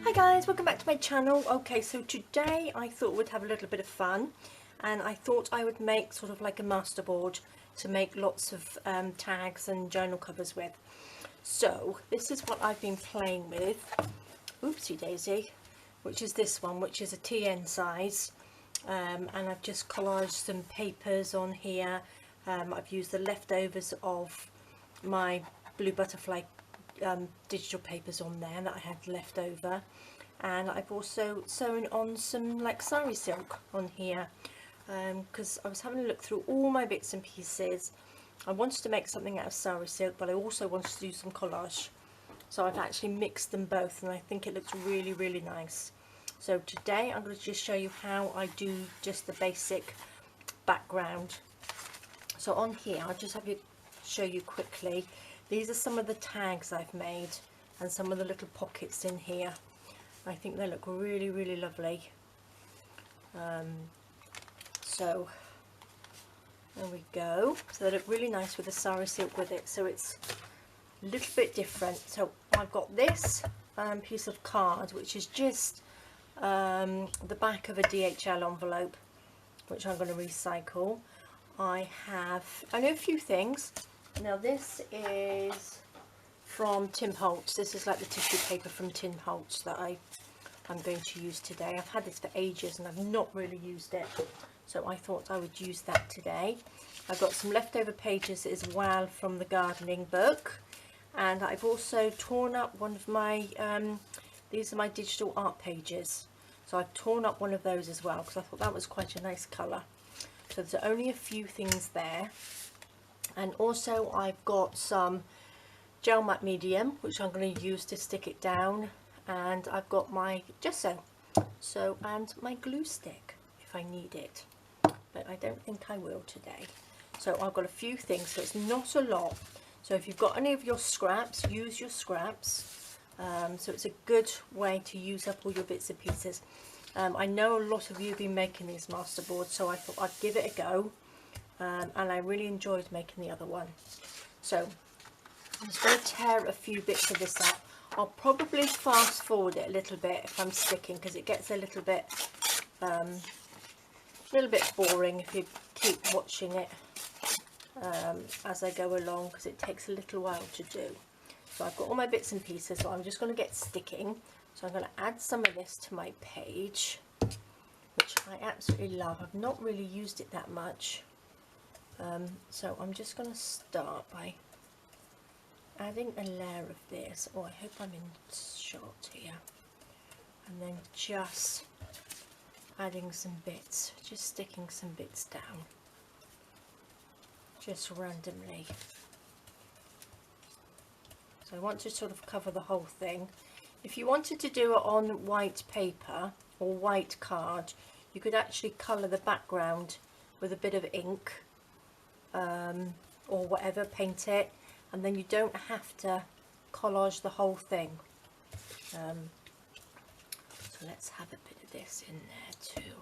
Hi guys, welcome back to my channel. Okay, so today I thought we'd have a little bit of fun, and I thought I would make sort of like a masterboard to make lots of tags and journal covers with. So this is what I've been playing with, oopsie daisy, which is this one, which is a TN size, and I've just collaged some papers on here. I've used the leftovers of my blue butterfly digital papers on there that I had left over, and I've also sewn on some like sari silk on here because I was having a look through all my bits and pieces. I wanted to make something out of sari silk, but I also wanted to do some collage, so I've actually mixed them both, and I think it looks really nice. So today I'm going to just show you how I do just the basic background. So on here I'll just have you show you quickly. These are some of the tags I've made and some of the little pockets in here. I think they look really lovely. So there we go. So they look really nice with the sari silk with it. So it's a little bit different. So I've got this piece of card, which is just the back of a DHL envelope, which I'm going to recycle. I know a few things. Now this is from Tim Holtz. This is like the tissue paper from Tim Holtz that I'm going to use today. I've had this for ages and I've not really used it, so I thought I would use that today. I've got some leftover pages as well from the gardening book, and I've also torn up one of my these are my digital art pages, so I've torn up one of those as well because I thought that was quite a nice colour. So there's only a few things there. And also I've got some gel matte medium, which I'm going to use to stick it down, and I've got my gesso, and my glue stick if I need it, but I don't think I will today. So I've got a few things, so it's not a lot. So if you've got any of your scraps, use your scraps. So it's a good way to use up all your bits and pieces. I know a lot of you have been making these masterboards, so I thought I'd give it a go. And I really enjoyed making the other one. So I'm just going to tear a few bits of this out. I'll probably fast forward it a little bit if I'm sticking, because it gets a little bit boring if you keep watching it as I go along, because it takes a little while to do. So I've got all my bits and pieces, so I'm just going to get sticking. So I'm going to add some of this to my page, which I absolutely love. I've not really used it that much. So I'm just going to start by adding a layer of this. Oh, I hope I'm in shot here. And then just adding some bits, just sticking some bits down, just randomly. So I want to sort of cover the whole thing. If you wanted to do it on white paper or white card, you could actually colour the background with a bit of ink. Or whatever, paint it, and then you don't have to collage the whole thing. So let's have a bit of this in there too.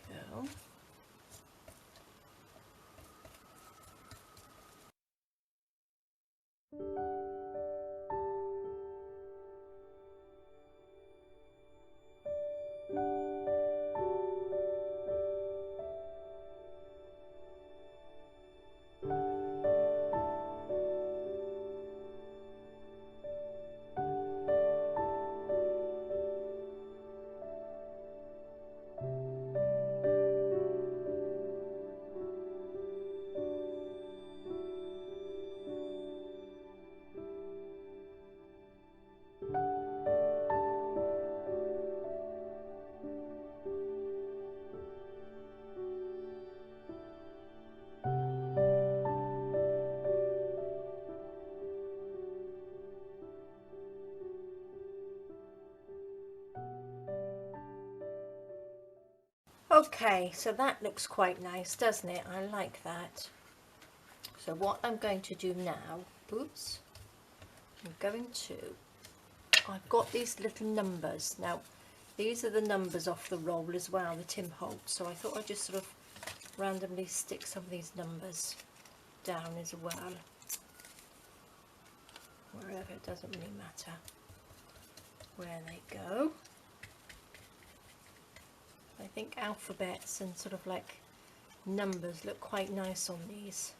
Go. Okay, so that looks quite nice, doesn't it? I like that. So what I'm going to do now, I've got these little numbers. Now, these are the numbers off the roll as well, the Tim Holtz. So I thought I'd just sort of randomly stick some of these numbers down as well. wherever, it doesn't really matter where they go. I think alphabets and sort of like numbers look quite nice on these.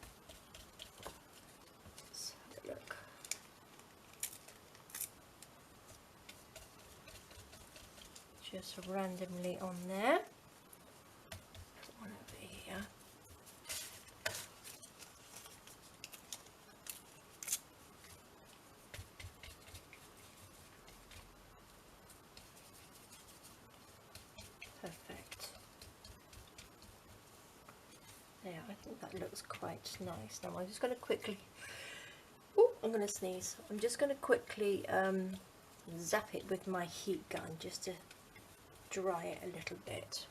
Let's have a look. Just randomly on there. Put one over here. Perfect. There, I think that looks quite nice. Now I'm just going to quickly, I'm going to sneeze. I'm just going to quickly zap it with my heat gun just to dry it a little bit.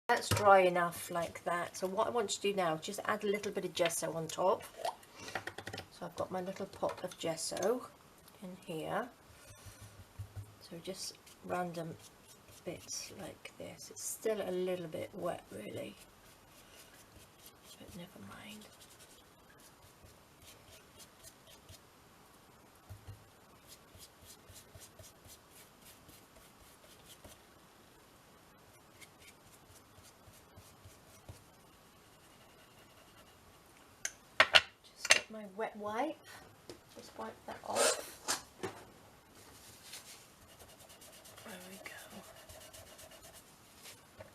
That's dry enough like that. So what I want to do now is just add a little bit of gesso on top. So I've got my little pot of gesso in here. So just random bits like this. It's still a little bit wet really, but never mind. Just get my wet wipe, just wipe that off. There we go.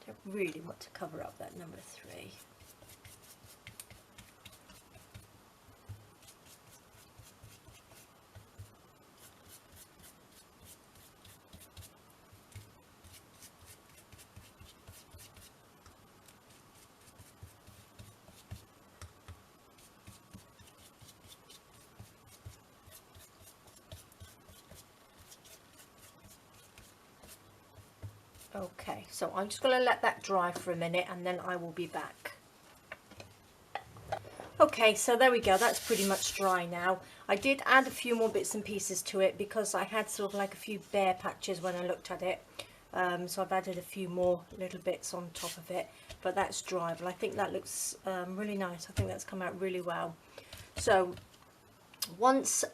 Don't really want to cover up that number 3. Okay, so I'm just going to let that dry for a minute and then I will be back. Okay, so there we go, that's pretty much dry now. I did add a few more bits and pieces to it because I had sort of like a few bare patches when I looked at it. So I've added a few more little bits on top of it, but that's dry. But I think that looks really nice. I think that's come out really well. So once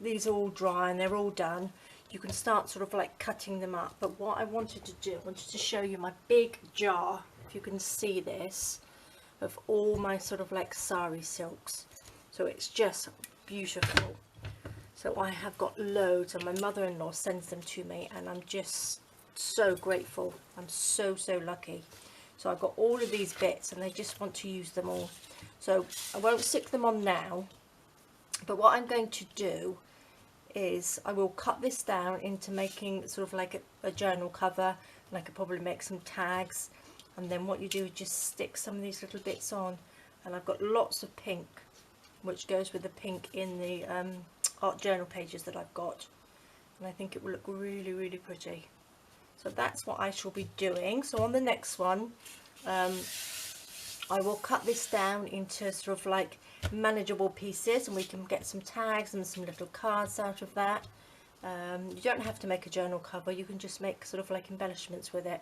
these are all dry and they're all done, you can start sort of like cutting them up. But what I wanted to do, I wanted to show you my big jar, if you can see this, of all my sort of like sari silks. So it's just beautiful. So I have got loads, and my mother-in-law sends them to me, and I'm just so grateful. I'm so lucky. So I've got all of these bits and I just want to use them all. So I won't stick them on now, but what I'm going to do is I will cut this down into making sort of like a journal cover, and I could probably make some tags, and then what you do is just stick some of these little bits on. And I've got lots of pink, which goes with the pink in the art journal pages that I've got, and I think it will look really pretty. So that's what I shall be doing. So on the next one, I will cut this down into sort of like manageable pieces, and we can get some tags and some little cards out of that. You don't have to make a journal cover, you can just make sort of like embellishments with it.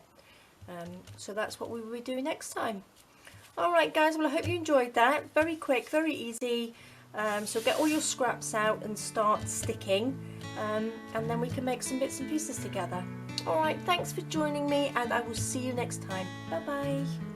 So that's what we will be doing next time. Alright guys, well I hope you enjoyed that. Very quick, very easy. So get all your scraps out and start sticking, and then we can make some bits and pieces together. Alright, thanks for joining me, and I will see you next time. Bye bye.